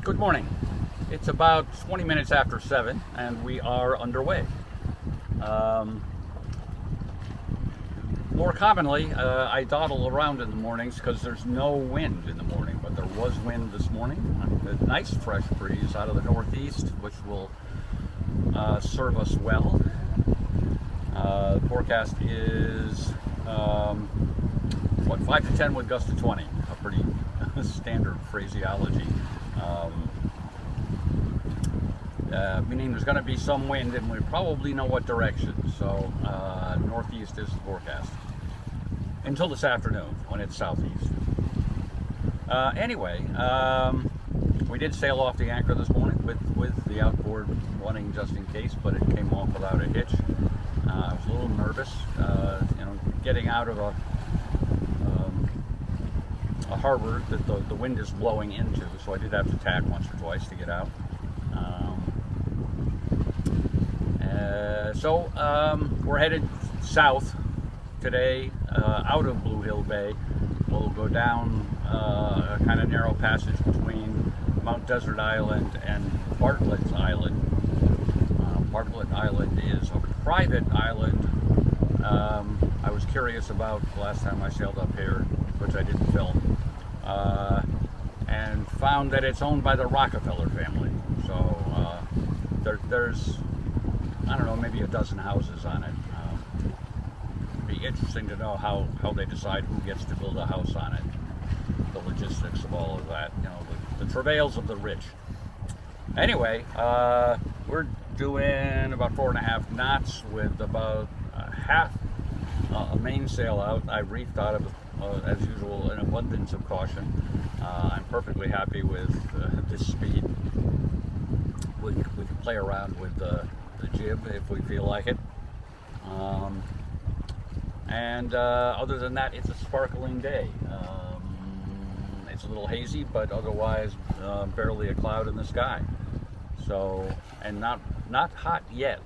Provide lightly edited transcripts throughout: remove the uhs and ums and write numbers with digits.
Good morning. It's about 20 minutes after 7 and we are underway. Um, More commonly, I dawdle around in the mornings because there's no wind in the morning, but there was wind this morning. A nice fresh breeze out of the northeast, which will serve us well. The forecast is 5 to 10 with gusts to 20, a pretty standard phraseology. Um, Meaning there's going to be some wind and we probably know what direction. So northeast is the forecast until this afternoon when it's southeast. Anyway, we did sail off the anchor this morning with the outboard running just in case, but it came off without a hitch. I was a little nervous, getting out of a harbor that the wind is blowing into, so I did have to tack once or twice to get out. So we're headed south today, out of Blue Hill Bay. We'll go down a kind of narrow passage between Mount Desert Island and Bartlett Island. Bartlett Island is a private island. I was curious about the last time I sailed up here, which I didn't film, and found that it's owned by the Rockefeller family. So there's, I don't know, maybe a dozen houses on it. It'd be interesting to know how they decide who gets to build a house on it. The logistics of all of that, the travails of the rich. Anyway, we're doing about 4.5 knots with about half a mainsail out. I reefed out of, as usual, an abundance of caution. I'm perfectly happy with this speed. We can play around with the jib if we feel like it. Other than that, it's a sparkling day. It's a little hazy, but otherwise barely a cloud in the sky. So, and not hot yet.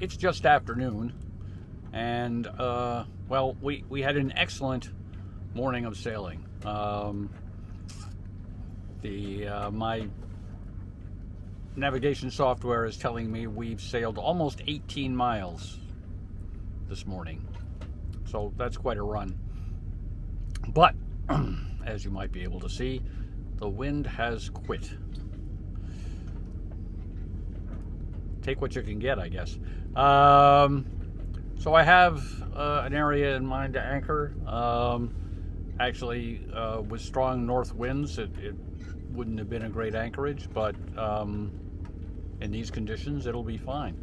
it's just afternoon, and well, we had an excellent morning of sailing. My navigation software is telling me we've sailed almost 18 miles this morning, so that's quite a run. But as you might be able to see, the wind has quit. Take what you can get, I guess. So I have an area in mind to anchor. Actually, with strong north winds, it wouldn't have been a great anchorage, but in these conditions, it'll be fine.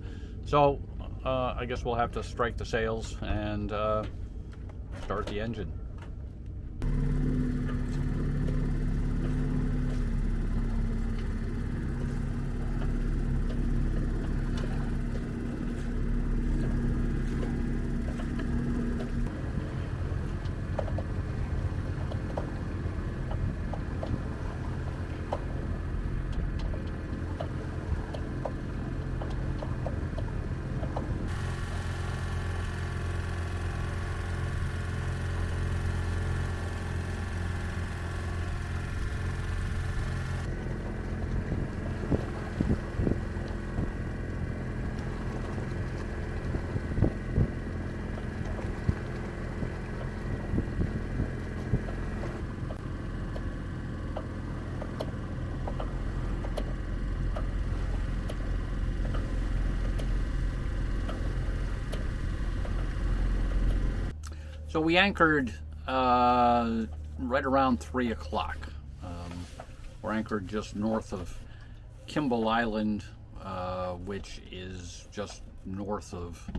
So I guess we'll have to strike the sails and start the engine. So we anchored right around 3 o'clock. We're anchored just north of Kimball Island, which is just north of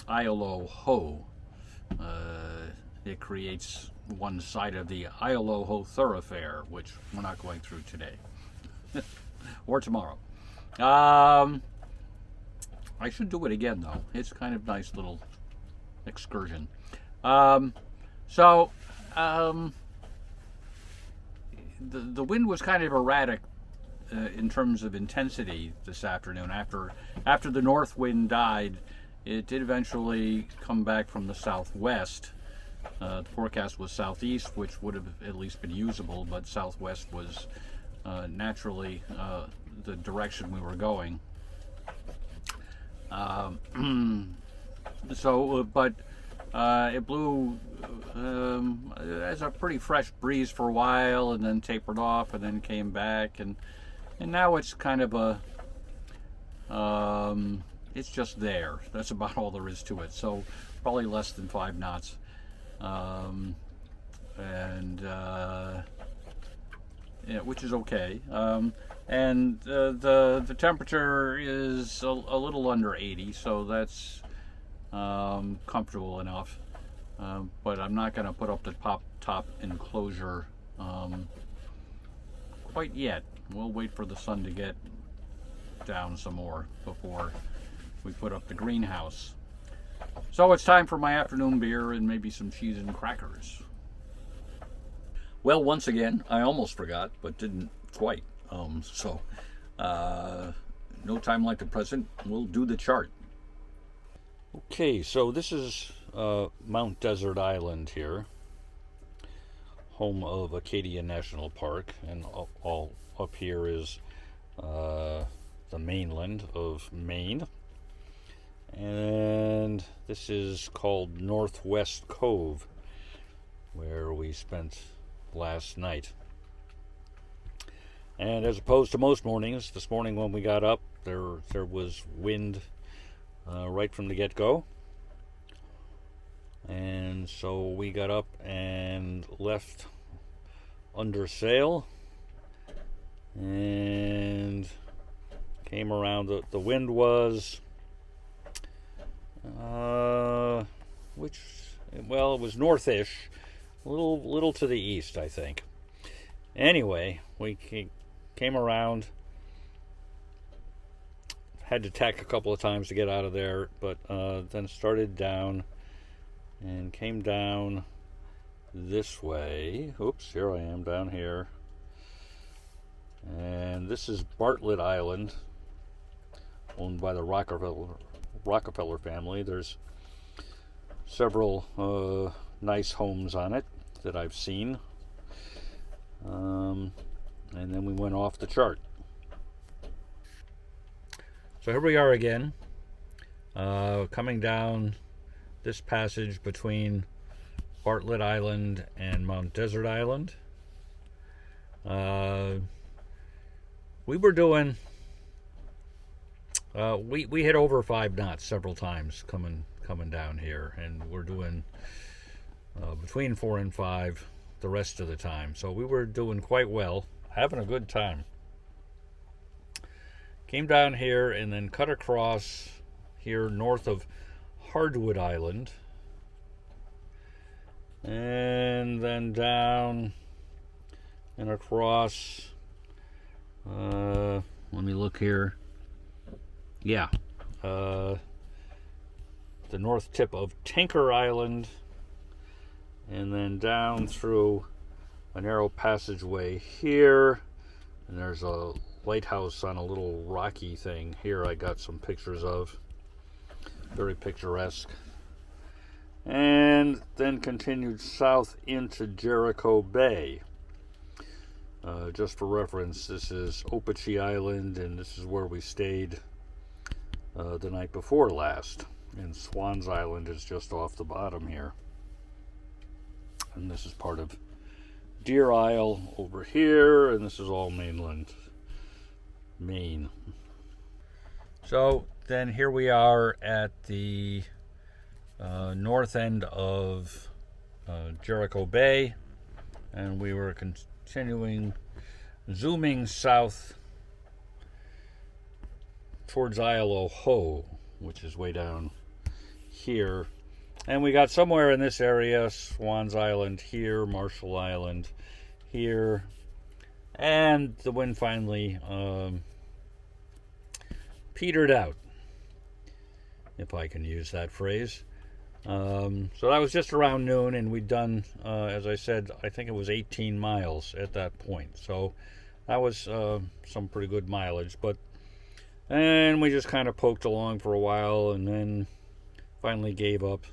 Haut. It creates one side of the Haut thoroughfare, which we're not going through today or tomorrow. I should do it again, though. It's kind of nice little excursion. The wind was kind of erratic in terms of intensity this afternoon. After the north wind died, it did eventually come back from the southwest. The forecast was southeast, which would have at least been usable, but southwest was naturally the direction we were going. It blew as a pretty fresh breeze for a while, and then tapered off, and then came back, and now it's kind of it's just there. That's about all there is to it. So probably less than 5 knots, which is okay. And the temperature is a little under 80, so that's comfortable enough. But I'm not going to put up the top enclosure quite yet. We'll wait for the sun to get down some more before we put up the greenhouse. So it's time for my afternoon beer and maybe some cheese and crackers. Well, once again, I almost forgot, but didn't quite. No time like the present. We'll do the chart. Okay, so this is Mount Desert Island here, home of Acadia National Park, and all up here is the mainland of Maine. And this is called Northwest Cove, where we spent last night. And as opposed to most mornings, this morning when we got up, there was wind right from the get-go. And so we got up and left under sail and came around. The wind was it was northish, a little to the east, I think. Anyway, we came around, had to tack a couple of times to get out of there, but then started down and came down this way. Oops, here I am down here. And this is Bartlett Island, owned by the Rockefeller family. There's several nice homes on it that I've seen. And then we went off the chart. So here we are again, coming down this passage between Bartlett Island and Mount Desert Island. We were doing, we hit over 5 knots several times coming down here, and we're doing between 4 and 5 the rest of the time. So we were doing quite well, having a good time. Came down here and then cut across here north of Hardwood Island, and then down and across, let me look here, the north tip of Tinker Island, and then down through a narrow passageway here, and there's a lighthouse on a little rocky thing here I got some pictures of, very picturesque, and then continued south into Jericho Bay. Just for reference, this is Opachee Island, and this is where we stayed the night before last, and Swans Island is just off the bottom here, and this is part of Deer Isle over here, and this is all mainland Maine. So then here we are at the north end of Jericho Bay, and we were continuing zooming south towards Isle of Haut, which is way down here, and we got somewhere in this area, Swans Island here, Marshall Island here, and the wind finally petered out, if I can use that phrase. So that was just around noon, and we'd done, as I said, I think it was 18 miles at that point. So that was some pretty good mileage. And we just kind of poked along for a while, and then finally gave up.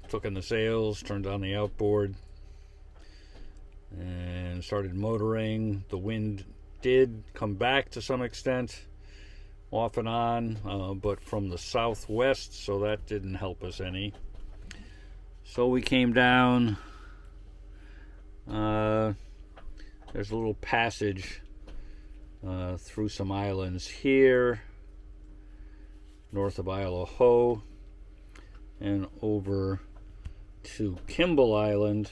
Took in the sails, turned on the outboard, and started motoring. The wind did come back to some extent, off and on, but from the southwest, so that didn't help us any. So we came down. There's a little passage through some islands here, north of Isle of Haut, and over to Kimball Island.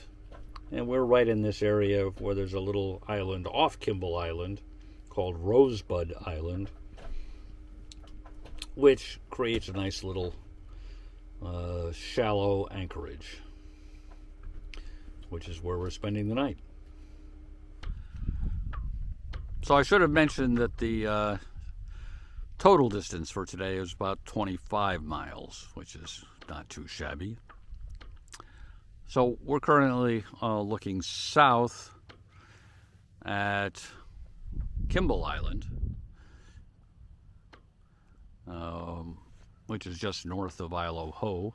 And we're right in this area where there's a little island off Kimball Island called Rosebud Island, which creates a nice little shallow anchorage, which is where we're spending the night. So I should have mentioned that the total distance for today is about 25 miles, which is not too shabby. So we're currently looking south at Kimball Island, which is just north of Isle of Haut.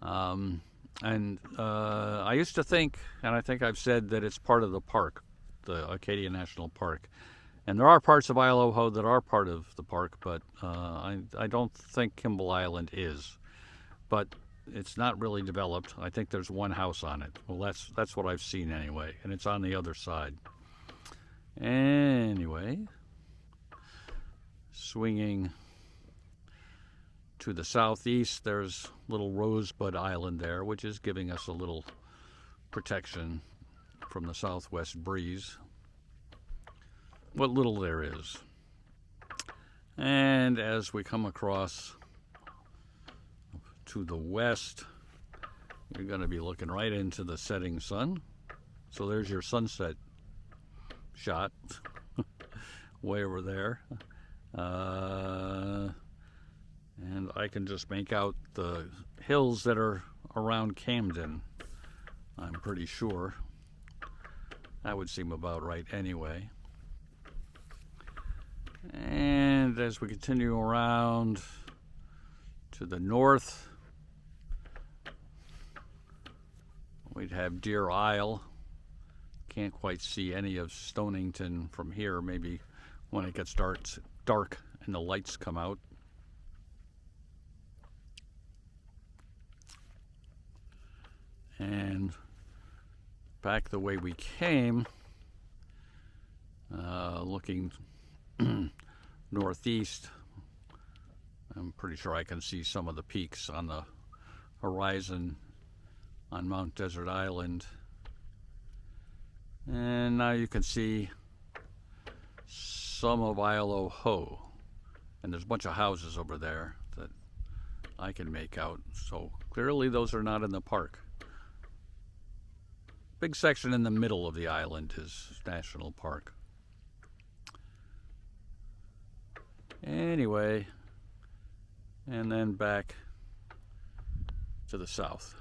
And I used to think, and I think I've said, that it's part of the park, the Acadia National Park. And there are parts of Isle of Haut that are part of the park, but I don't think Kimball Island is. But it's not really developed. I think there's one house on it. Well, that's what I've seen anyway, and it's on the other side. Anyway, swinging to the southeast, there's little Rosebud Island there, which is giving us a little protection from the southwest breeze. What little there is. And as we come across to the west, you're going to be looking right into the setting sun. So there's your sunset shot way over there. And I can just make out the hills that are around Camden, I'm pretty sure. That would seem about right anyway. And as we continue around to the north, we'd have Deer Isle. Can't quite see any of Stonington from here, maybe when it gets dark and the lights come out. And back the way we came, looking northeast, I'm pretty sure I can see some of the peaks on the horizon on Mount Desert Island. And now you can see some of Isle of Haut. And there's a bunch of houses over there that I can make out. So clearly those are not in the park. Big section in the middle of the island is National Park. Anyway, and then back to the south.